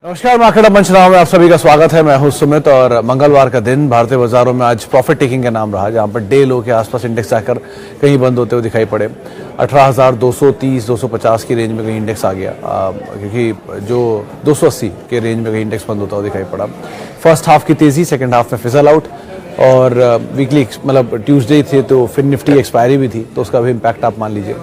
नमस्कार, मार्केट पंचनामा में आप सभी का स्वागत है। मैं हूं सुमित और मंगलवार का दिन भारतीय बाजारों में आज प्रॉफिट टेकिंग का नाम रहा, जहां पर डे लो के आसपास इंडेक्स जाकर कहीं बंद होते हुए दिखाई पड़े। 18,230-250 की रेंज में कहीं इंडेक्स आ गया, क्योंकि जो 280 के रेंज में कहीं इंडेक्स बंद होता हुआ दिखाई पड़ा। फर्स्ट हाफ की तेजी सेकेंड हाफ में फिजल आउट, और वीकली मतलब ट्यूसडे थे तो फिर निफ्टी एक्सपायरी भी थी, तो उसका भी इम्पैक्ट आप मान लीजिए।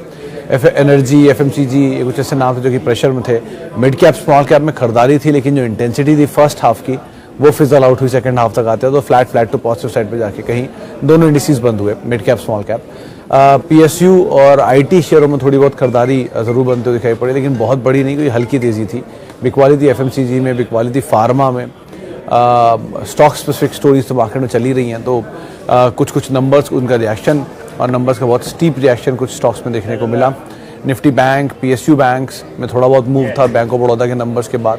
एनर्जी, एफएमसीजी, ये कुछ ऐसे नाम थे जो कि प्रेशर में थे। मिड कैप स्मॉल कैप में खरीदारी थी, लेकिन जो इंटेंसिटी थी फर्स्ट हाफ की वो फिजल आउट हुई सेकंड हाफ तक आते हैं, तो फ्लैट टू पॉजिटिव साइड पे जाके कहीं दोनों इंडिसेस बंद हुए, mid cap small cap. PSU और आईटी शेयरों में थोड़ी बहुत खरीदारी जरूर बनते हुए दिखाई पड़ी, लेकिन बहुत बड़ी नहीं, कोई हल्की तेजी थी। बिकवाली थी एफएमसीजी में, बिकवाली थी फार्मा में। स्टॉक स्पेसिफिक स्टोरीज तो मार्केट में चली रही हैं, तो कुछ नंबर्स, उनका रिएक्शन और नंबर्स का बहुत स्टीप रिएक्शन कुछ स्टॉक्स में देखने को मिला। निफ्टी बैंक, पीएसयू बैंक्स में थोड़ा बहुत मूव था बैंक ऑफ बड़ौदा के नंबर्स के बाद।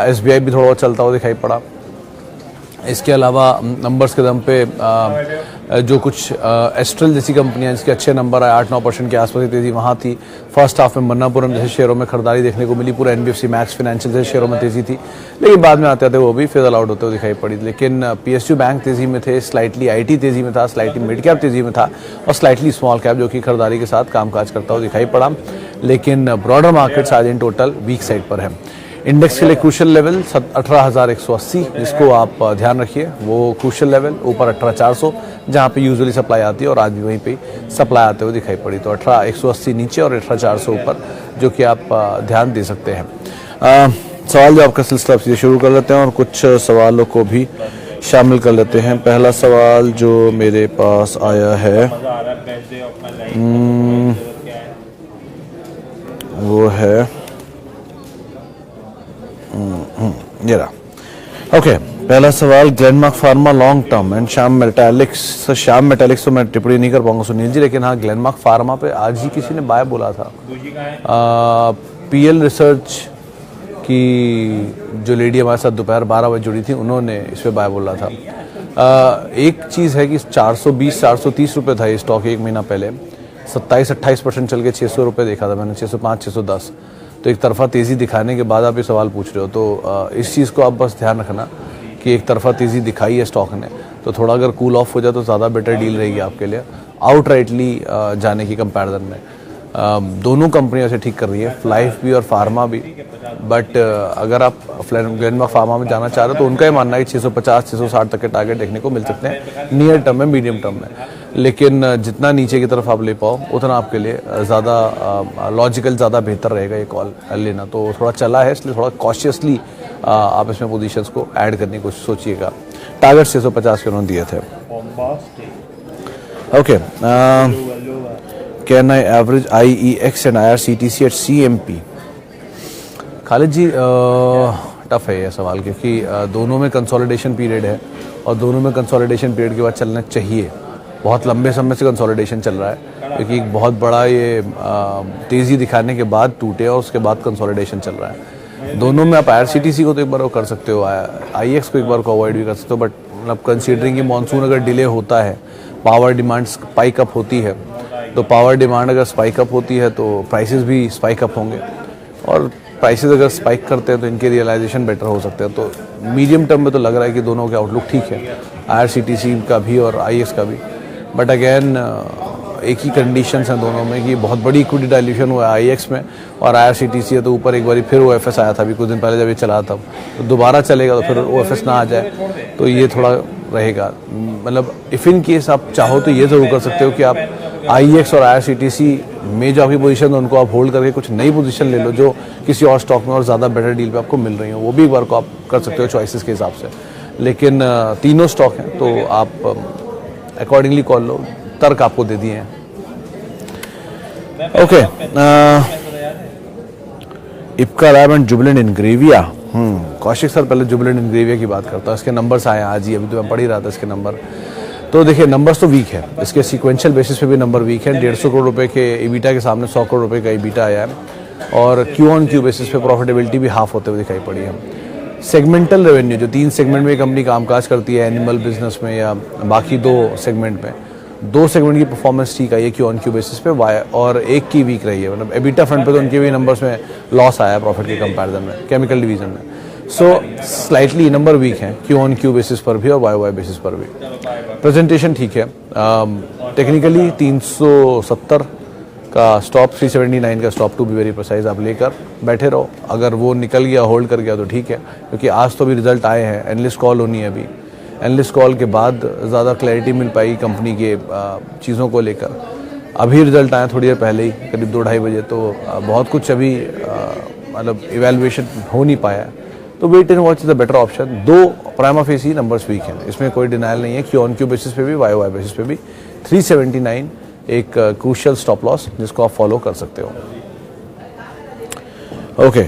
एसबीआई भी थोड़ा बहुत चलता हुआ दिखाई पड़ा। इसके अलावा नंबर्स के दम पे जो कुछ एस्ट्रल जैसी कंपनियां जिसके अच्छे नंबर आए, 8-9% के आसपास की तेजी वहाँ थी। फर्स्ट हाफ में मन्नापुरम जैसे शेयरों में खरीदारी देखने को मिली, पूरा एनबीएफसी मैक्स फाइनेंशियल जैसे शेयरों में तेजी थी, लेकिन बाद में आते आते वो भी फिजल आउट होते हुए दिखाई पड़ी। लेकिन पीएसयू बैंक तेजी में थे, स्लाइटली आईटी तेजी में था, स्लाइटली मिड कैप तेजी में था, और स्लाइटली स्मॉल कैप जो कि खरीदारी के साथ कामकाज करता हुआ दिखाई पड़ा। लेकिन ब्रॉडर मार्केट्स आज इन टोटल वीक साइड पर है। इंडेक्स के लिए क्रूशियल लेवल 18,180, जिसको आप ध्यान रखिए, वो क्रूशियल लेवल ऊपर 18,400 जहाँ पे यूजुअली सप्लाई आती है, और आज भी वहीं पे सप्लाई आते हुए दिखाई पड़ी। तो 18,180 नीचे और 18,400 ऊपर, जो कि आप ध्यान दे सकते हैं। सवाल जवाब का सिलसिला सीधे शुरू कर लेते हैं और कुछ सवालों को भी शामिल कर लेते हैं। पहला सवाल जो मेरे पास आया है वो है ये रहा। ओके, पहला सवाल, Glenmark Pharma long term and Shyam Metalics. Shyam Metalics तो मैं टिप्पणी नहीं कर पाऊंगा सुनील जी, लेकिन हाँ ग्लेनमार्क फार्मा पे आज ही किसी ने बाय बोला था। पीएल रिसर्च की जो लेडी हमारे साथ दोपहर 12 बजे जुड़ी थी, उन्होंने इस पर बाय बोला था। एक चीज़ है कि 420-430 रुपये था ये स्टॉक एक महीना पहले, 27-28% चल के 600 रुपये देखा था मैंने, 605-610। तो एक तरफा तेज़ी दिखाने के बाद आप ये सवाल पूछ रहे हो, तो इस चीज़ को आप बस ध्यान रखना कि एक तरफा तेज़ी दिखाई है स्टॉक ने, तो थोड़ा अगर कूल ऑफ हो जाए तो ज़्यादा बेटर डील रहेगी आपके लिए आउटराइटली जाने की कंपैरिजन में। दोनों कंपनियां से ठीक कर रही है, लाइफ भी और फार्मा भी, बट अगर आप ग्लेनमार्क फार्मा में जाना चाह रहे हो तो उनका ही मानना है कि 650-660 तक के टारगेट देखने को मिल सकते हैं नियर टर्म में, मीडियम टर्म में। लेकिन जितना नीचे की तरफ आप ले पाओ उतना आपके लिए ज़्यादा लॉजिकल, ज़्यादा बेहतर रहेगा ये कॉल लेना। तो थोड़ा चला है, इसलिए थोड़ा कॉशियसली आप इसमें पोजीशंस को ऐड करने की कोशिश सोचिएगा। टारगेट 650 के उन्होंने दिए थे। Okay, can I average IEX and IRCTC at CMP? Khalid ji, tough है ये सवाल, क्योंकि दोनों में कंसोलिडेशन पीरियड है, और दोनों में कंसोलिडेशन पीरियड के बाद चलना चाहिए। बहुत लंबे समय से कंसोलिडेशन चल रहा है, क्योंकि एक बहुत बड़ा ये तेज़ी दिखाने के बाद टूटे और उसके बाद कंसोलिडेशन चल रहा है। दोनों में आप IRCTC को तो एक बार वो कर सकते हो, IEX को एक बार को अवॉइड भी कर सकते हो, बट मतलब कंसीडरिंग कि मानसून अगर डिले होता है, पावर डिमांड स्पाइक अप होती है, तो पावर डिमांड अगर स्पाइक अप होती है तो प्राइसेस भी स्पाइक अप होंगे, और प्राइसेस अगर स्पाइक करते हैं तो इनके रियलाइजेशन बेटर हो सकते हैं। तो मीडियम टर्म में तो लग रहा है कि दोनों के आउटलुक ठीक है, IRCTC का भी और IEX का भी। बट अगेन एक ही कंडीशंस हैं दोनों में कि बहुत बड़ी इक्विटी डाइल्यूशन हुआ है IEX में, और IRCTC है तो ऊपर एक बार फिर OFS आया था अभी कुछ दिन पहले जब ये चला था, तो दोबारा चलेगा तो फिर OFS ना आ जाए तो ये थोड़ा रहेगा। मतलब इफ़ इन केस आप चाहो तो ये ज़रूर कर सकते हो कि आप IEX और IRCTC में जो आपकी पोजीशन है उनको आप होल्ड करके कुछ नई पोजीशन ले लो जो किसी और स्टॉक में और ज़्यादा बेटर डील पे आपको मिल रही हो, वो भी एक बार को आप कर सकते हो चॉइसेस के हिसाब से। लेकिन तीनों स्टॉक हैं तो आप अकॉर्डिंगली कॉल लो, तर्क आपको दे दिए हैं। Okay, Ipca lab and Jubilant Ingrevia. Kaushik sir, पहले जुबिलेंट इंग्रेविया की बात करता हूँ। इसके नंबर्स आए आज ही, अभी तो मैं पढ़ ही रहा था इसके नंबर। तो देखिए नंबर्स तो वीक है, इसके सीक्वेंशियल बेसिस पे भी नंबर वीक है। 150 करोड़ रुपए के ईबिटा के सामने 100 करोड़ रुपए का ईबिटा आया है, और Q-on-Q बेसिस पे प्रॉफिटेबिलिटी भी हाफ होते हुए दिखाई पड़ी है। सेगमेंटल रेवेन्यू, जो 3 सेगमेंट में कंपनी कामकाज करती है, एनिमल बिजनेस में या बाकी 2 सेगमेंट में, 2 सेगमेंट की परफॉर्मेंस ठीक आई है Q-on-Q बेसिस पे, और एक की वीक रही है। मतलब एबिटा फ्रंट पे तो उनके भी नंबर्स में लॉस आया है प्रॉफिट के कंपैरिजन में, केमिकल डिवीजन में। सो स्लाइटली नंबर वीक हैं क्यू ऑन क्यू बेसिस पर भी और वाई वाई बेसिस पर भी। प्रेजेंटेशन ठीक है, टेक्निकली 370 का स्टॉप, 379 का stop to be very precise आप लेकर बैठे रहो। अगर वो निकल गया, होल्ड कर गया तो ठीक है, क्योंकि आज तो भी रिजल्ट आए हैं, एनालिस्ट कॉल होनी है अभी। एनालिस्ट कॉल के बाद ज़्यादा क्लैरिटी मिल पाएगी कंपनी के चीज़ों को लेकर। अभी रिजल्ट आया थोड़ी देर पहले ही, करीब 2-2:30 बजे, तो बहुत कुछ अभी मतलब इवेल्युएशन हो नहीं पाया, तो wait and watch is the better option. दो प्राइमा फेसी नंबर्स वीक हैं, इसमें कोई डिनाइल नहीं है। क्यू ऑन क्यू बेसिस पे भी, वाई वाई बेसिस पे भी 379 एक क्रूशियल स्टॉप लॉस जिसको आप फॉलो कर सकते हो। ओके,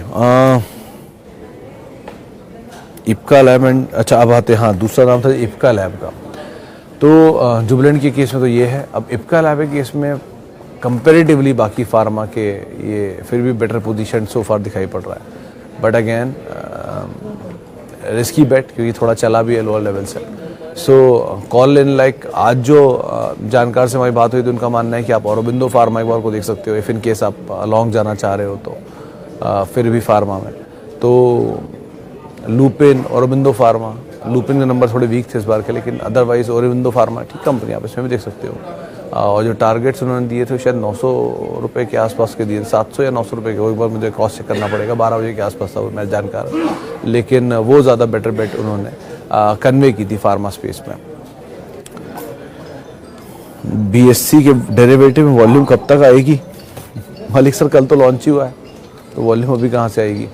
इप्का लैब एंड, अच्छा अब आते हैं, हाँ दूसरा नाम था इप्का लैब का। तो जुबिलेंट के केस में तो ये है। अब इप्का लैब के केस में कंपेरेटिवली बाकी फार्मा के ये फिर भी बेटर पोजीशन सो फार दिखाई पड़ रहा है, बट अगेन रिस्की बेट, क्योंकि थोड़ा चला भी है लोअर लेवल से। सो कॉल इन लाइक आज जो जानकार से हमारी बात हुई तो उनका मानना है कि आप औरोबिंदो फार्मा एक बार को देख सकते हो, इफ़ इन केस आप लॉन्ग जाना चाह रहे हो तो फिर भी फार्मा में तो लुपिन, औरोबिंदो फार्मा। लुपिन के नंबर थोड़े वीक थे इस बार के, लेकिन अदरवाइज औरोबिंदो फार्मा ठीक कंपनी, आप इसमें भी देख सकते हो। और जो टारगेट्स उन्होंने दिए थे शायद 900 रुपये के आसपास के दिए, 700 या 900 रुपये के, वो एक बार मुझे क्रॉस चेक करना पड़ेगा, 12 बजे के आसपास था वो, मैं जानकार, लेकिन वो ज़्यादा बेटर बेट उन्होंने कन्वे की थी फार्मा स्पेस में। बीएससी के डेरिवेटिव में वॉल्यूम कब तक आएगी? मलिक सर कल तो लॉन्च ही हुआ है, तो वॉल्यूम अभी कहाँ से आएगी?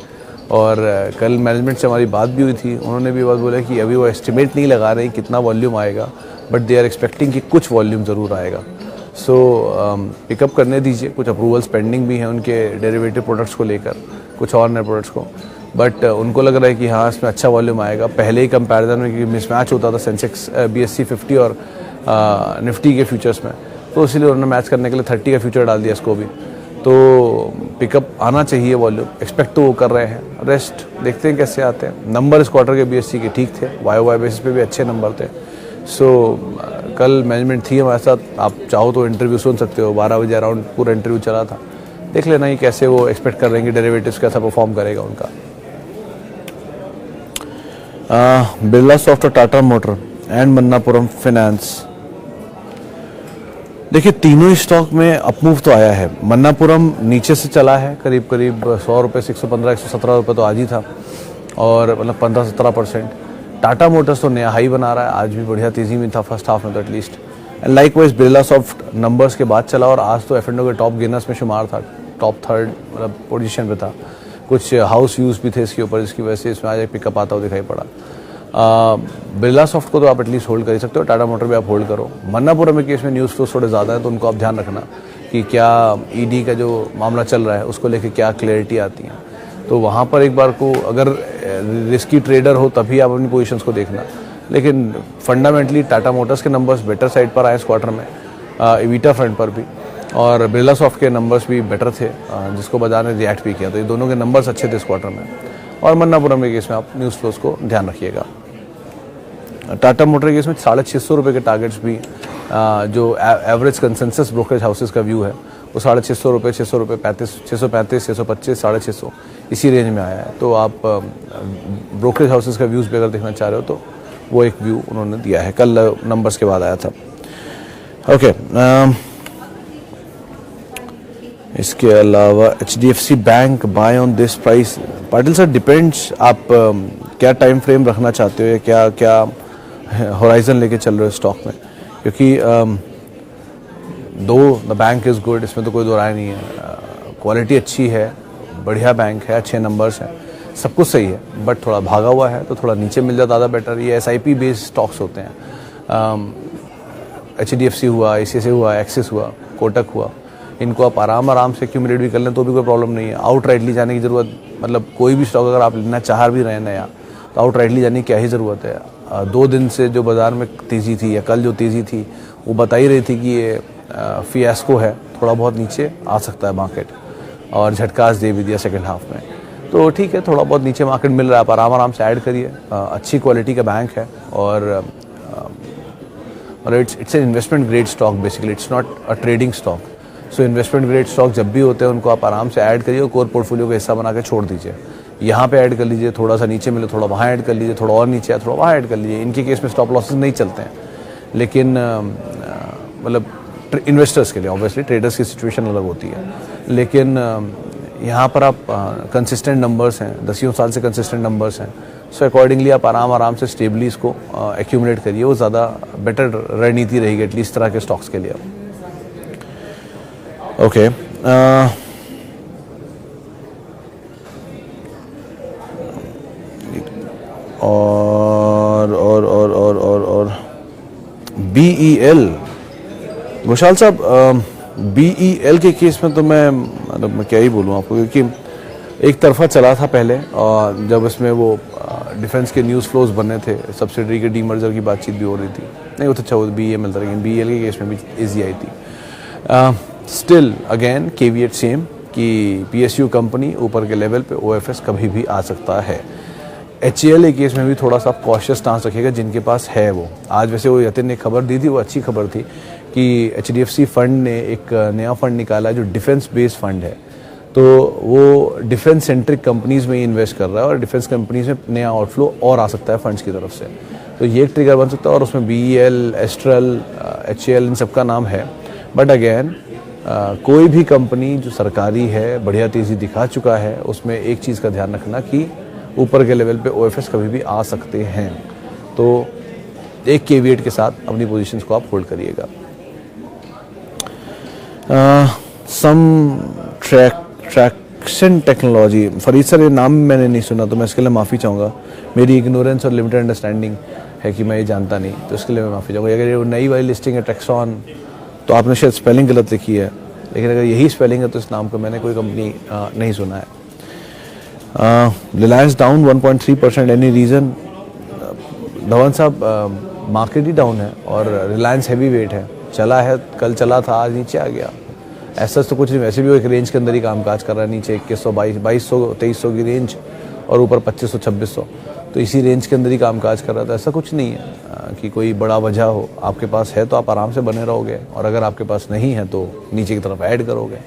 और कल मैनेजमेंट से हमारी बात भी हुई थी, उन्होंने भी बात बोला कि अभी वो एस्टिमेट नहीं लगा रहे कितना वॉल्यूम आएगा, बट दे आर एक्सपेक्टिंग कि कुछ वॉल्यूम ज़रूर आएगा। सो पिकअप करने दीजिए, कुछ अप्रूवल्स पेंडिंग भी हैं उनके डेरिवेटिव प्रोडक्ट्स को लेकर, कुछ और नए प्रोडक्ट्स को, बट उनको लग रहा है कि हाँ इसमें अच्छा वॉल्यूम आएगा। पहले ही कंपैरिजन में क्योंकि मिसमैच होता था सेंसेक्स BSE 50 और निफ्टी के फ्यूचर्स में, तो इसीलिए उन्होंने मैच करने के लिए 30 का फ्यूचर डाल दिया इसको भी। तो पिकअप आना चाहिए वॉल्यूम, एक्सपेक्ट तो वो कर रहे हैं, रेस्ट देखते हैं कैसे आते हैं। नंबर इस क्वार्टर के BSE के ठीक थे, वाई बेसिस पे भी अच्छे नंबर थे। सो कल मैनेजमेंट थी हमारे साथ, आप चाहो तो इंटरव्यू सुन सकते हो, 12 बजे अराउंड पूरा इंटरव्यू चला था, देख लेना ही कैसे वो एक्सपेक्ट कर रहे हैं कि डेरिवेटिव्स कैसा परफॉर्म करेगा उनका। बिरला सॉफ्ट और Tata motor and Manappuram finance, देखिए तीनों ही स्टॉक में अपमूव तो आया है। मन्नापुरम नीचे से चला है करीब 100 रुपये से 115-117 रुपये तो आज ही था, और मतलब 15-17%। टाटा मोटर्स तो नया हाई बना रहा है, आज भी बढ़िया तेज़ी में था फर्स्ट हाफ में तो at least. And likewise Birla soft numbers के बाद चला और आज तो F&O के टॉप गेनर्स में शुमार था, टॉप थर्ड मतलब पोजीशन पे था। कुछ हाउस व्यूज़ भी थे इसके ऊपर, जिसकी वजह से इसमें आज एक पिकअप आता हुआ दिखाई पड़ा। बिरला सॉफ्ट को तो आप एटलीस्ट होल्ड कर ही सकते हो, टाटा मोटर भी आप होल्ड करो। मन्नापुरम के केस में न्यूज़ फ्लो थोड़े ज़्यादा है, तो उनको आप ध्यान रखना कि क्या ED का जो मामला चल रहा है उसको लेकर क्या क्लैरिटी आती है, तो वहाँ पर एक बार को अगर रिस्की ट्रेडर हो तभी आप अपनी पोजीशंस को देखना। लेकिन फंडामेंटली टाटा मोटर्स के नंबर्स बेटर साइड पर आए इस क्वार्टर में, एविटा फ्रंट पर भी, और बिरला सॉफ्ट के नंबर्स भी बेटर थे, जिसको बाजार ने रिएक्ट भी किया, तो ये दोनों के नंबर्स अच्छे थे इस क्वार्टर में। और मन्नापुरम के केस में आप न्यूज़ फ्लोज को ध्यान रखिएगा। टाटा मोटर के केस में 650 रुपये के टारगेट्स भी, जो एवरेज कंसेंसस ब्रोकरेज हाउसेस का व्यू है वो 650 रुपये, 600 रुपये, 635, 625, 650 इसी रेंज में आया है। तो आप ब्रोकरेज हाउसेस का व्यूज़ भी अगर देखना चाह रहे हो तो वो एक व्यू उन्होंने दिया है, कल नंबर्स के बाद आया था। ओके, इसके अलावा HDFC bank buy on this price, Patil sir depends आप क्या टाइम फ्रेम रखना चाहते हो या क्या क्या होराइजन लेके चल रहे हो स्टॉक में, क्योंकि दो द बैंक इज़ गुड, इसमें तो कोई दो राय नहीं है, क्वालिटी अच्छी है, बढ़िया बैंक है, अच्छे नंबर्स हैं, सब कुछ सही है, बट थोड़ा भागा हुआ है तो थोड़ा नीचे मिल जाता ज़्यादा बेटर। ये SIP बेस्ड स्टॉक्स होते हैं, HDFC हुआ, ICICI हुआ, एक्सिस हुआ, कोटक हुआ, इनको आप आराम से एक्यूमुलेट भी कर लें तो भी कोई प्रॉब्लम नहीं है। आउट राइटली जाने की ज़रूरत, मतलब कोई भी स्टॉक अगर आप लेना चाह भी रहे हैं नया, तो आउट राइटली जाने की क्या ही ज़रूरत है। 2 दिन से जो बाज़ार में तेज़ी थी या कल जो तेज़ी थी वो बता ही रही थी कि ये फियास्को है, थोड़ा बहुत नीचे आ सकता है मार्केट, और झटकास दे भी दिया सेकेंड हाफ में, तो ठीक है थोड़ा बहुत नीचे मार्केट मिल रहा है, आप आराम से ऐड करिए। अच्छी क्वालिटी का बैंक है और it's an investment grade stock basically, it's not a trading stock. So investment grade stock जब भी होते हैं उनको आप आराम से ऐड करिए और कोर पोर्टफोलियो का हिस्सा बना के छोड़ दीजिए, यहाँ पे ऐड कर लीजिए, थोड़ा सा नीचे मिले थोड़ा वहाँ ऐड कर लीजिए, थोड़ा और नीचे आए थोड़ा वहाँ ऐड कर लीजिए। इनके केस में स्टॉप लॉसेस नहीं चलते हैं, लेकिन मतलब इन्वेस्टर्स के लिए ऑब्वियसली, ट्रेडर्स की सिचुएशन अलग होती है। लेकिन यहाँ पर आप कंसिस्टेंट नंबर्स हैं, 10 साल से कंसिस्टेंट नंबर्स हैं, सो अकॉर्डिंगली आप आराम से स्टेबली इसको एक्यूमुलेट करिए, वो ज़्यादा बेटर रणनीति रहेगी एटलीस्ट तरह के स्टॉक्स के लिए। ओके, और BEL, घोषाल साहब, BEL के केस में तो मैं क्या ही बोलूँ आपको, क्योंकि एक तरफा चला था पहले, और जब इसमें वो डिफेंस के न्यूज़ फ्लोज बनने थे, सब्सिडरी के डीमर्जर की बातचीत भी हो रही थी, नहीं वो तो अच्छा वो BEML था, लेकिन BEL के केस में भी ईजी आई थी। स्टिल अगेन केविएट सेम कि PSU कंपनी ऊपर के लेवल पे OFS कभी भी आ सकता है। HAL केस में भी थोड़ा सा कॉशियस स्टांस रखिएगा जिनके पास है वो। आज वैसे वो यतिन ने खबर दी थी, वो अच्छी खबर थी कि HDFC फंड ने एक नया फंड निकाला जो डिफेंस बेस्ड फंड है, तो वो डिफेंस सेंट्रिक कंपनीज में ही इन्वेस्ट कर रहा है और डिफेंस कंपनीज में नया आउटफ्लो और आ सकता है फंड्स की तरफ से, तो ये एक ट्रिगर बन सकता है। और उसमें BEL, एस्ट्रल, HAL इन सब का नाम है। बट अगेन कोई भी कंपनी जो सरकारी है, बढ़िया तेज़ी दिखा चुका है, उसमें एक चीज़ का ध्यान रखना कि ऊपर के लेवल पे OFS कभी भी आ सकते हैं, तो एक केविएट के साथ अपनी पोजीशंस को आप होल्ड करिएगा। सम ट्रैक्शन टेक्नोलॉजी, फरीद सर ये नाम मैंने नहीं सुना, तो मैं इसके लिए माफ़ी चाहूँगा, मेरी इग्नोरेंस और लिमिटेड अंडरस्टैंडिंग है कि मैं ये जानता नहीं, तो इसके लिए मैं माफ़ी चाहूँगा। अगर ये नई वाली लिस्टिंग है ट्रैक्सॉन, तो आपने शायद स्पेलिंग गलत लिखी है, लेकिन अगर यही स्पेलिंग है तो इस नाम को मैंने कोई कंपनी नहीं सुना है। Reliance down 1.3%, any reason? Dhawan साहब, मार्केट ही डाउन है और रिलायंस हैवी वेट है, चला है, कल चला था, आज नीचे आ गया, ऐसा तो कुछ नहीं। वैसे भी वो एक रेंज के अंदर ही कामकाज कर रहा है, नीचे 2100 2200 की रेंज और ऊपर 2500 2600, तो इसी रेंज के अंदर ही कामकाज कर रहा था। ऐसा कुछ नहीं है कि कोई बड़ा वजह हो, आपके पास है तो आप आराम से बने रहोगे, और अगर आपके पास नहीं है तो नीचे की तरफ ऐड करोगे।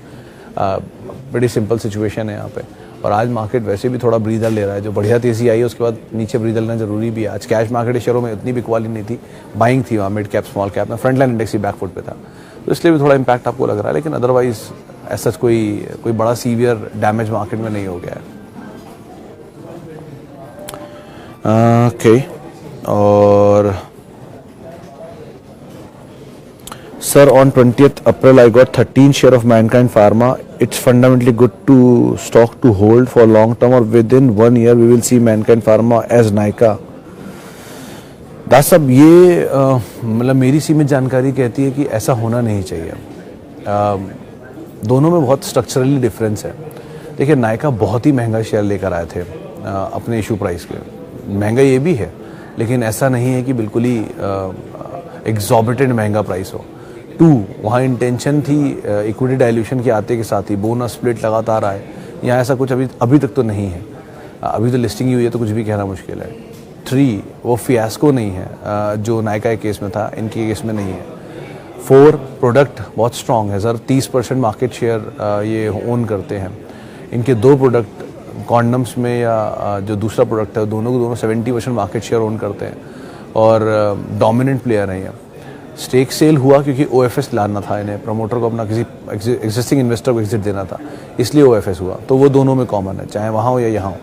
बड़ी सिंपल सिचुएशन है यहाँ पे। और आज मार्केट वैसे भी थोड़ा ब्रीदर ले रहा है, जो बढ़िया तेज़ी आई है उसके बाद नीचे ब्रीदर लेना जरूरी भी है। आज कैश मार्केट शेयरों में उतनी भी क्वालिटी नहीं थी, बाइंग थी वहाँ मिड कैप स्मॉल कैप में, फ्रंट लाइन इंडेक्स ही बैकफुट पे था, तो इसलिए भी थोड़ा इम्पैक्ट आपको लग रहा है, लेकिन अदरवाइज ऐसा कोई बड़ा सीवियर डैमेज मार्केट में नहीं हो गया है। ओके, और Sir, on 20th April, I got 13 share of Mankind Pharma. It's fundamentally good to stock to hold for long term, or within 1 year we will see Mankind Pharma as Nykaa. दास साहब, ये मतलब मेरी सीमित जानकारी कहती है कि ऐसा होना नहीं चाहिए। दोनों में बहुत स्ट्रक्चरली डिफरेंस है। देखिए, नायका बहुत ही महंगा शेयर लेकर आए थे अपने इशू प्राइस के, महंगा ये भी है, लेकिन ऐसा नहीं है कि बिल्कुल ही एग्जॉर्बिटेंट महंगा प्राइस हो। वहाँ इंटेंशन थी इक्विटी डाइल्यूशन के आते के साथ ही बोनस स्प्लिट लगातार आए, यहाँ ऐसा कुछ अभी तक तो नहीं है। अभी तो लिस्टिंग ही हुई है, तो कुछ भी कहना मुश्किल है। 3, वो फियास्को नहीं है जो नायका के केस में था, इनके केस में नहीं है। 4, प्रोडक्ट बहुत स्ट्रॉन्ग है सर, 30% मार्केट शेयर ये ओन करते हैं। इनके 2 प्रोडक्ट कॉन्डम्स में या जो दूसरा प्रोडक्ट है, दोनों को दोनों 70% मार्केट शेयर ओन करते हैं और डोमिनेंट प्लेयर हैं। यहाँ स्टेक सेल हुआ क्योंकि OFS लाना था इन्हें, प्रमोटर को अपना किसी एग्जिस्टिंग इन्वेस्टर को एग्जिट देना था, इसलिए OFS हुआ, तो वो दोनों में कॉमन है, चाहे वहाँ हो या यहाँ हो।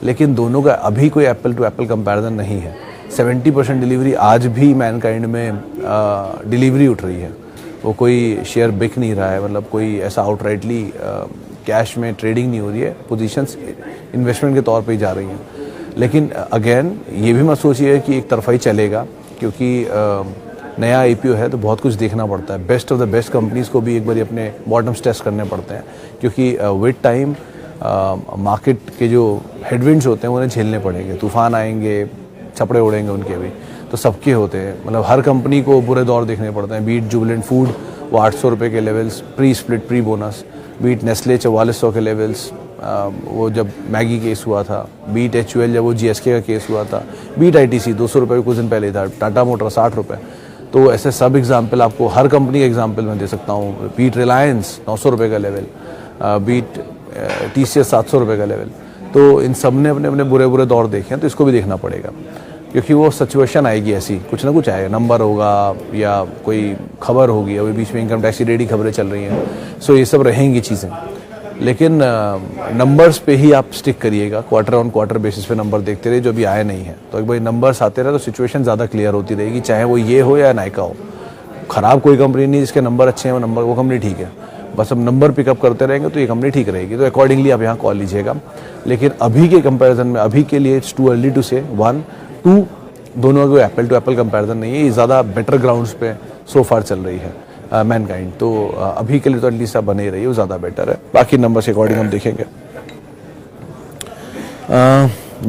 लेकिन दोनों का अभी कोई एप्पल टू एप्पल कंपैरिजन नहीं है। 70% डिलीवरी आज भी मैनकाइंड में डिलीवरी उठ रही है, वो कोई शेयर बिक नहीं रहा है, मतलब कोई ऐसा आउटराइटली कैश में ट्रेडिंग नहीं हो रही है, पोजीशंस इन्वेस्टमेंट के तौर पे ही जा रही हैं। लेकिन अगेन ये भी मत सोचिए कि एक तरफा ही चलेगा, क्योंकि नया IPO है तो बहुत कुछ देखना पड़ता है। Best of the best companies को भी एक बार अपने बॉटम्स टेस्ट करने पड़ते हैं, क्योंकि विद टाइम मार्केट के जो हेडविंड्स होते हैं उन्हें झेलने पड़ेंगे, तूफान आएंगे, छपड़े उड़ेंगे उनके भी, तो सबके होते हैं। मतलब हर कंपनी को बुरे दौर देखने पड़ते हैं। बीट जुबिलेंट फूड, वो 800 रुपये के levels pre split pre bonus, beat Nestle 4400 के लेवल्स, वो जब मैगी केस हुआ था, बीट HUL जब वो GSK का केस हुआ था, बीट ITC 200 रुपये कुछ दिन पहले था, टाटा मोटर 60 रुपये। तो ऐसे सब एग्जाम्पल आपको हर कंपनी का एग्जाम्पल मैं दे सकता हूँ। बीट रिलायंस 900 रुपये का लेवल, बीट TCS 700 रुपये का लेवल। तो इन सब ने अपने अपने बुरे बुरे दौर देखे हैं, तो इसको भी देखना पड़ेगा, क्योंकि वो सिचुएशन आएगी ऐसी, कुछ ना कुछ आएगा, नंबर होगा या कोई खबर होगी, अभी बीच में इनकम टैक्स की रेडी खबरें चल रही हैं, सो ये सब रहेंगी चीज़ें। लेकिन नंबर्स पे ही आप स्टिक करिएगा, क्वार्टर ऑन क्वार्टर बेसिस पे नंबर देखते रहिए जो अभी आए नहीं है, तो एक बार नंबर्स आते रहे तो सिचुएशन ज़्यादा क्लियर होती रहेगी, चाहे वो ये हो या नायका हो। ख़राब कोई कंपनी नहीं जिसके नंबर अच्छे हैं, वो कंपनी ठीक है, बस अब नंबर पिकअप करते रहेंगे तो ये कंपनी ठीक रहेगी, तो अकॉर्डिंगली आप यहाँ कॉल लीजिएगा। लेकिन अभी के कंपैरिजन में, अभी के लिए इट्स टू अर्ली टू से, 1 2 दोनों को एप्पल टू एप्पल कंपैरिजन नहीं है, ये ज़्यादा बेटर ग्राउंड्स पे सो फार चल रही है मैनकाइंड, तो अभी के लिए तो एटलीस्ट आप बने ही रही है, वो ज़्यादा बेटर है। बाकी नंबर के अकॉर्डिंग हम देखेंगे।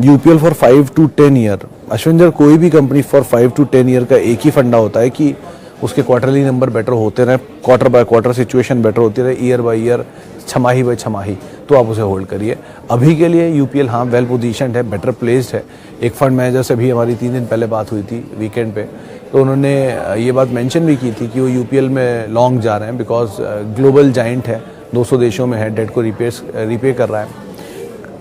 UPL for 5 to 10 year, Ashwin sir कोई भी कंपनी फॉर 5 to 10 ईयर का एक ही फंडा होता है कि उसके क्वार्टरली नंबर बेटर होते रहे, quarter by quarter situation better होती रहे, ईयर बाय ईयर, छमाही बाय छमाही, तो आप उसे होल्ड करिए। अभी के लिए यूपीएल हाँ वेल पोजीशनड है, बेटर प्लेस्ड है। एक फंड मैनेजर से भी हमारी 3 दिन पहले बात हुई थी वीकेंड पे, तो उन्होंने ये बात मेंशन भी की थी कि वो यूपीएल में लॉन्ग जा रहे हैं, बिकॉज ग्लोबल जाइंट है, 200 देशों में है, डेट को रीपे कर रहा है।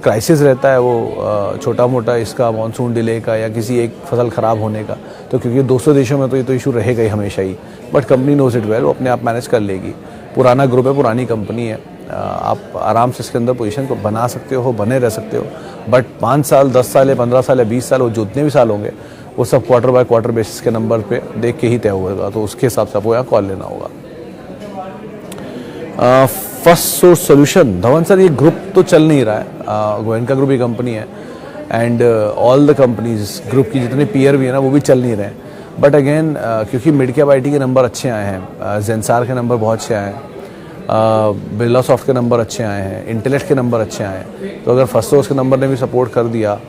क्राइसिस रहता है वो छोटा मोटा इसका, मानसून डिले का या किसी एक फसल ख़राब होने का, तो क्योंकि 200 देशों में तो ये तो इशू रहेगा ही हमेशा ही, but company knows it well, वो अपने आप मैनेज कर लेगी। पुराना ग्रुप है, पुरानी कंपनी है, आप आराम से इसके अंदर पोजीशन को बना सकते हो, बने रह सकते हो, बट 5 साल 10 साल या 15 साल या 20 साल, वो जितने भी साल होंगे वो सब क्वार्टर बाय क्वार्टर बेसिस के नंबर पे देख के ही तय होगा, तो उसके हिसाब से आपको यहाँ कॉल लेना होगा। First source solution, Dhawan sir ये ग्रुप तो चल नहीं रहा है, गोयनका ग्रुप की कंपनी है, and all the companies group की जितने पीयर भी है ना वो भी चल नहीं रहे हैं, बट अगेन क्योंकि मिड कैप आईटी के नंबर अच्छे आए हैं, जेंसार के नंबर बहुत अच्छे आए हैं, बिरला सॉफ्ट के नंबर अच्छे आए हैं, इंटेलेक्ट के नंबर अच्छे आए हैं, तो अगर फर्स्ट सोर्स के नंबर ने भी सपोर्ट कर दिया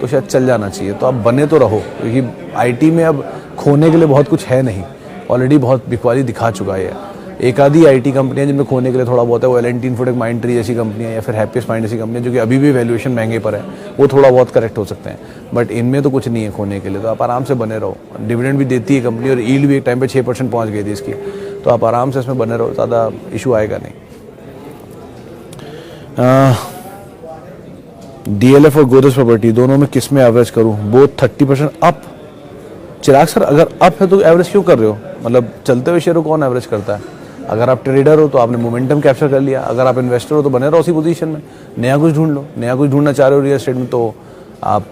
तो शायद चल जाना चाहिए। तो आप बने तो रहो, क्योंकि आईटी में अब खोने के लिए बहुत कुछ है नहीं, ऑलरेडी बहुत बिकवाली दिखा चुका है। एक आधी आईटी कंपनियां जिनमें खोने के लिए थोड़ा बहुत है, वो L&T इन्फोटेक, माइंडट्री जैसी कंपनियां या फिर हैप्पीएस्ट माइंड जैसी कंपनियां, जो कि अभी भी वैल्यूएशन महंगे पर है, वो थोड़ा बहुत करेक्ट हो सकते हैं, बट इनमें तो कुछ नहीं है खोने के लिए, तो आप आराम से बने रहो। डिविडेंड भी देती है कंपनी, और यील्ड भी एक टाइम पे 6% पहुंच गई थी इसकी, तो आप आराम से इसमें बने रहो, ज़्यादा इशू आएगा नहीं। DLF और गोदरेज प्रॉपर्टी दोनों में किस में एवरेज करूं? Both 30% up. चिराग सर अगर अप है तो एवरेज क्यों कर रहे हो? मतलब चलते हुए शेयर को कौन एवरेज करता है? अगर आप ट्रेडर हो तो आपने मोमेंटम कैप्चर कर लिया, अगर आप इन्वेस्टर हो तो बने रहो उसी पोजीशन में, नया कुछ ढूंढ लो। नया कुछ ढूंढना चाह रहे हो रियल एस्टेट में तो आप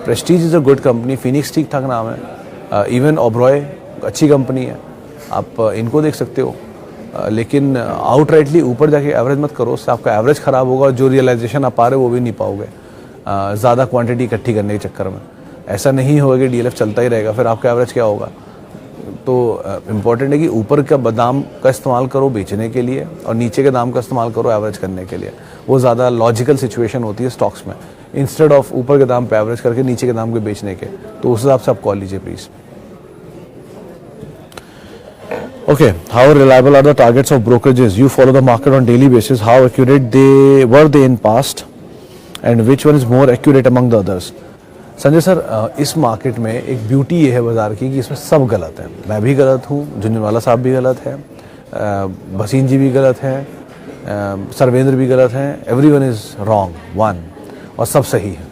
Prestige is a good company, Phoenix ठीक ठाक नाम है, इवन ओबरॉय अच्छी कंपनी है, आप इनको देख सकते हो, लेकिन आउटराइटली ऊपर जाके एवरेज मत करो, उससे आपका एवरेज खराब होगा और जो रियलाइजेशन आप पा रहे हो वो भी नहीं पाओगे ज़्यादा क्वांटिटी इकट्ठी करने के चक्कर में। ऐसा नहीं होगा कि DLF चलता ही रहेगा, फिर आपका एवरेज क्या होगा? तो इम्पॉर्टेंट है कि ऊपर का दाम का इस्तेमाल करो बेचने के लिए और नीचे के दाम का इस्तेमाल करो एवरेज करने के लिए, वो ज़्यादा लॉजिकल सिचुएशन होती है स्टॉक्स में, इंस्टेड ऑफ ऊपर के दाम पे एवरेज करके नीचे के दाम को बेचने के। तो उस हिसाब से आप कॉल लीजिए please. Okay, how reliable are the targets of brokerages? You follow the market on daily basis. How accurate were they in past, and which one is more accurate among the others? Sanjay sir, इस market में एक beauty ये है बाजार की कि इसमें सब गलत है। मैं भी गलत हूँ, झुंझुनवाला साहब भी गलत है, भसीन जी भी गलत है, सर्वेंद्र भी गलत है, एवरीवन इज रॉन्ग वन, और सब सही है,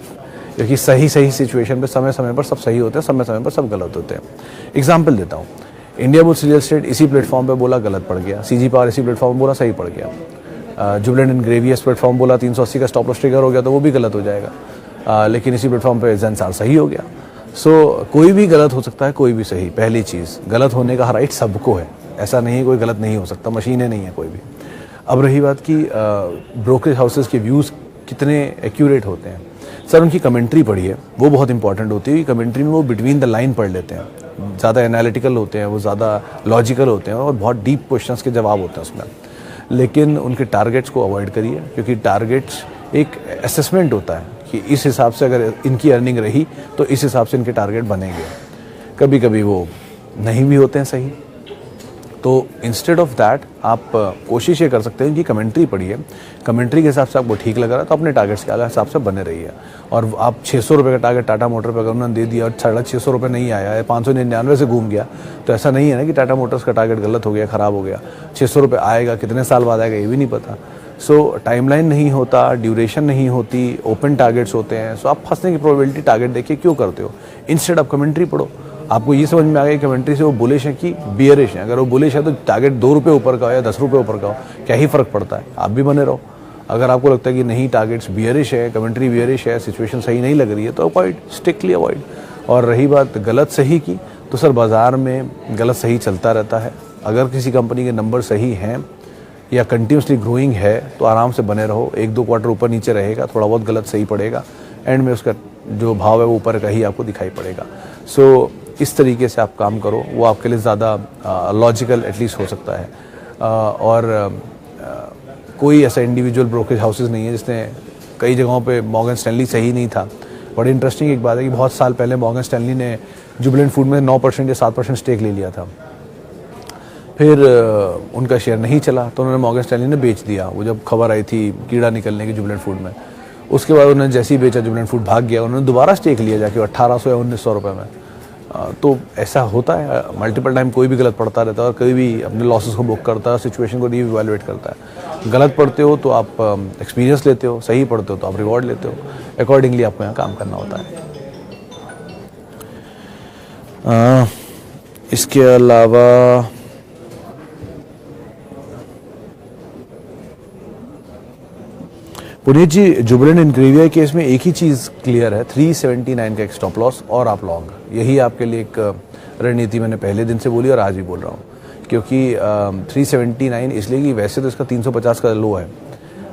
क्योंकि सही सिचुएशन पे समय समय पर सब सही होते हैं, समय समय पर सब गलत होते हैं। एग्जाम्पल देता हूँ, इंडिया बुल्स रियल एस्टेट इसी प्लेटफॉर्म पे बोला गलत पड़ गया, CG पावर इसी प्लेटफॉर्म बोला सही पड़ गया, जुबिलेंट एंड ग्रेवियस प्लेटफॉर्म बोला 380 का स्टॉप लॉस ट्रिगर हो गया तो वो भी गलत हो जाएगा, लेकिन इसी प्लेटफॉर्म पे जेंसार सही हो गया। सो कोई भी गलत हो सकता है, कोई भी सही। पहली चीज़, गलत होने का राइट सबको है, ऐसा नहीं है कोई गलत नहीं हो सकता, मशीनें नहीं है कोई भी। अब रही बात की ब्रोकरेज हाउसेस के व्यूज़ कितने एक्यूरेट होते हैं, सर उनकी कमेंट्री पढ़िए, वो बहुत इंपॉर्टेंट होती है। कमेंट्री में वो बिटवीन द लाइन पढ़ लेते हैं, ज़्यादा एनालिटिकल होते हैं, वो ज़्यादा लॉजिकल होते हैं और बहुत डीप क्वेश्चंस के जवाब होते हैं उसमें। लेकिन उनके टारगेट्स को अवॉइड करिए, क्योंकि टारगेट्स एक असेसमेंट होता है कि इस हिसाब से अगर इनकी अर्निंग रही तो इस हिसाब से इनके टारगेट बनेंगे। कभी कभी वो नहीं भी होते हैं सही, तो इंस्टेड ऑफ दैट आप कोशिश ये कर सकते हैं कि कमेंट्री पढ़िए, कमेंट्री के हिसाब से आपको ठीक लग रहा है तो अपने टारगेट्स के हिसाब से बने रहिए। और आप 600 रुपये का टारगेट टाटा मोटर पर अगर उन्होंने दे दिया और 650 रुपये नहीं आया है, 599 से घूम गया, तो ऐसा नहीं है ना कि टाटा मोटर्स का टारगेट गलत हो गया, ख़राब हो गया। 600 रुपये आएगा, कितने साल बाद आएगा ये भी नहीं पता। सो टाइमलाइन नहीं होता, ड्यूरेशन नहीं होती, ओपन टारगेट्स होते हैं, सो आप फंसने की प्रोबेबिलिटी टारगेट देखिए क्यों करते हो। इंस्टेड आप कमेंट्री पढ़ो, आपको ये समझ में आ गया कमेंट्री से वो बुलिश है कि बियरिश है। अगर वो बुलिश है तो टारगेट 2 रुपये ऊपर का हो या 10 रुपये ऊपर का हो, क्या ही फ़र्क पड़ता है, आप भी बने रहो। अगर आपको लगता है कि नहीं टारगेट्स बियरिश है, कमेंट्री बियरिश है, सिचुएशन सही नहीं लग रही है, तो अवॉइड, स्ट्रिक्टली अवॉइड। और रही बात गलत सही की, तो सर बाज़ार में गलत सही चलता रहता है। अगर किसी कंपनी के नंबर सही हैं या कंटिन्यूसली ग्रोइंग है तो आराम से बने रहो, 1-2 क्वार्टर ऊपर नीचे रहेगा, थोड़ा बहुत गलत सही पड़ेगा, एंड में उसका जो भाव है वो ऊपर का ही आपको दिखाई पड़ेगा। सो इस तरीके से आप काम करो, वो आपके लिए ज़्यादा लॉजिकल एटलीस्ट हो सकता है। कोई ऐसा इंडिविजुअल ब्रोकरेज हाउसेस नहीं है जिसने कई जगहों पे मॉर्गन स्टैनली सही नहीं था। बड़ी इंटरेस्टिंग एक बात है कि बहुत साल पहले मॉर्गन स्टैनली ने जुबिलेंट फूड में 9% या 7% स्टेक ले लिया था, फिर उनका शेयर नहीं चला तो उन्होंने मॉर्गन स्टैनली ने बेच दिया। वो जब खबर आई थी कीड़ा निकलने की जुबिलेंट फूड में, उसके बाद उन्होंने जैसे ही बेचा जुबिलेंट फूड भाग गया, उन्होंने दोबारा स्टेक लिया जाके 1800 या 1900 रुपये में। तो ऐसा होता है, मल्टीपल टाइम कोई भी गलत पढ़ता रहता है और कोई भी अपने लॉसेस को बुक करता है, सिचुएशन को रीइवैल्यूएट करता है। गलत पढ़ते हो तो आप एक्सपीरियंस लेते हो, सही पढ़ते हो तो आप रिवॉर्ड लेते हो, अकॉर्डिंगली आपको यहाँ काम करना होता है। इसके अलावा पुनीत जी, जुबिलेंट इंक्रीविया केस में एक ही चीज़ क्लियर है, 379 का एक स्टॉप लॉस और आप लॉन्ग, यही आपके लिए एक रणनीति मैंने पहले दिन से बोली और आज भी बोल रहा हूँ। क्योंकि 379 इसलिए कि वैसे तो इसका 350 का लो है,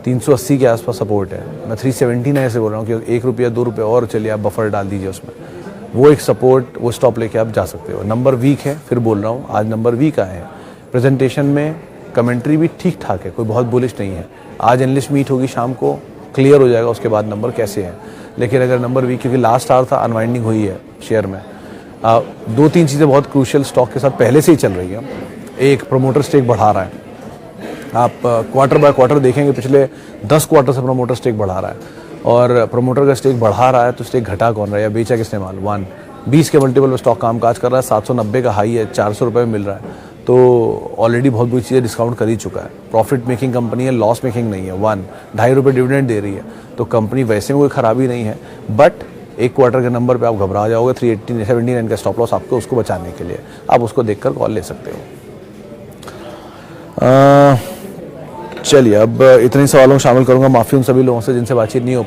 380 के आसपास सपोर्ट है, मैं 379 से बोल रहा हूँ कि 1 रुपया 2 रुपये और चलिए आप बफर डाल दीजिए उसमें, वो एक सपोर्ट, वो स्टॉप लेके आप जा सकते हो। नंबर वीक है, फिर बोल रहा हूँ आज नंबर वीक आए हैं। प्रेजेंटेशन में कमेंट्री भी ठीक ठाक है, कोई बहुत बुलिश नहीं है। आज एनालिस्ट मीट होगी शाम को, क्लियर हो जाएगा उसके बाद नंबर कैसे हैं। लेकिन अगर नंबर वीक, क्योंकि लास्ट आवर था, अनवाइंडिंग हुई है शेयर में, 2-3 चीज़ें बहुत क्रूशियल स्टॉक के साथ पहले से ही चल रही हैं। एक, प्रमोटर स्टेक बढ़ा रहा है, आप क्वार्टर बाय क्वार्टर देखेंगे पिछले 10 क्वार्टर से प्रमोटर स्टेक बढ़ा रहा है, और प्रमोटर का स्टेक बढ़ा रहा है तो स्टेक घटा कौन रहा है या बेचा किसने माल। 20 के मल्टीपल में स्टॉक कामकाज कर रहा है, 790 का हाई है, 400 रुपये में मिल रहा है, तो ऑलरेडी बहुत बुरी चीज़ें डिस्काउंट कर ही चुका है। प्रॉफिट मेकिंग कंपनी है, लॉस मेकिंग नहीं है। 2.5 रुपये डिविडेंड दे रही है, तो कंपनी वैसे में कोई खराबी नहीं है, बट एक क्वार्टर के नंबर पे आप घबरा जाओगे। 379 का स्टॉप लॉस आपको उसको बचाने के लिए, आप उसको देखकर कॉल ले सकते हो। चलिए, अब इतने सवालों में शामिल करूंगा, माफ़ी उन सभी लोगों से जिनसे बातचीत नहीं हो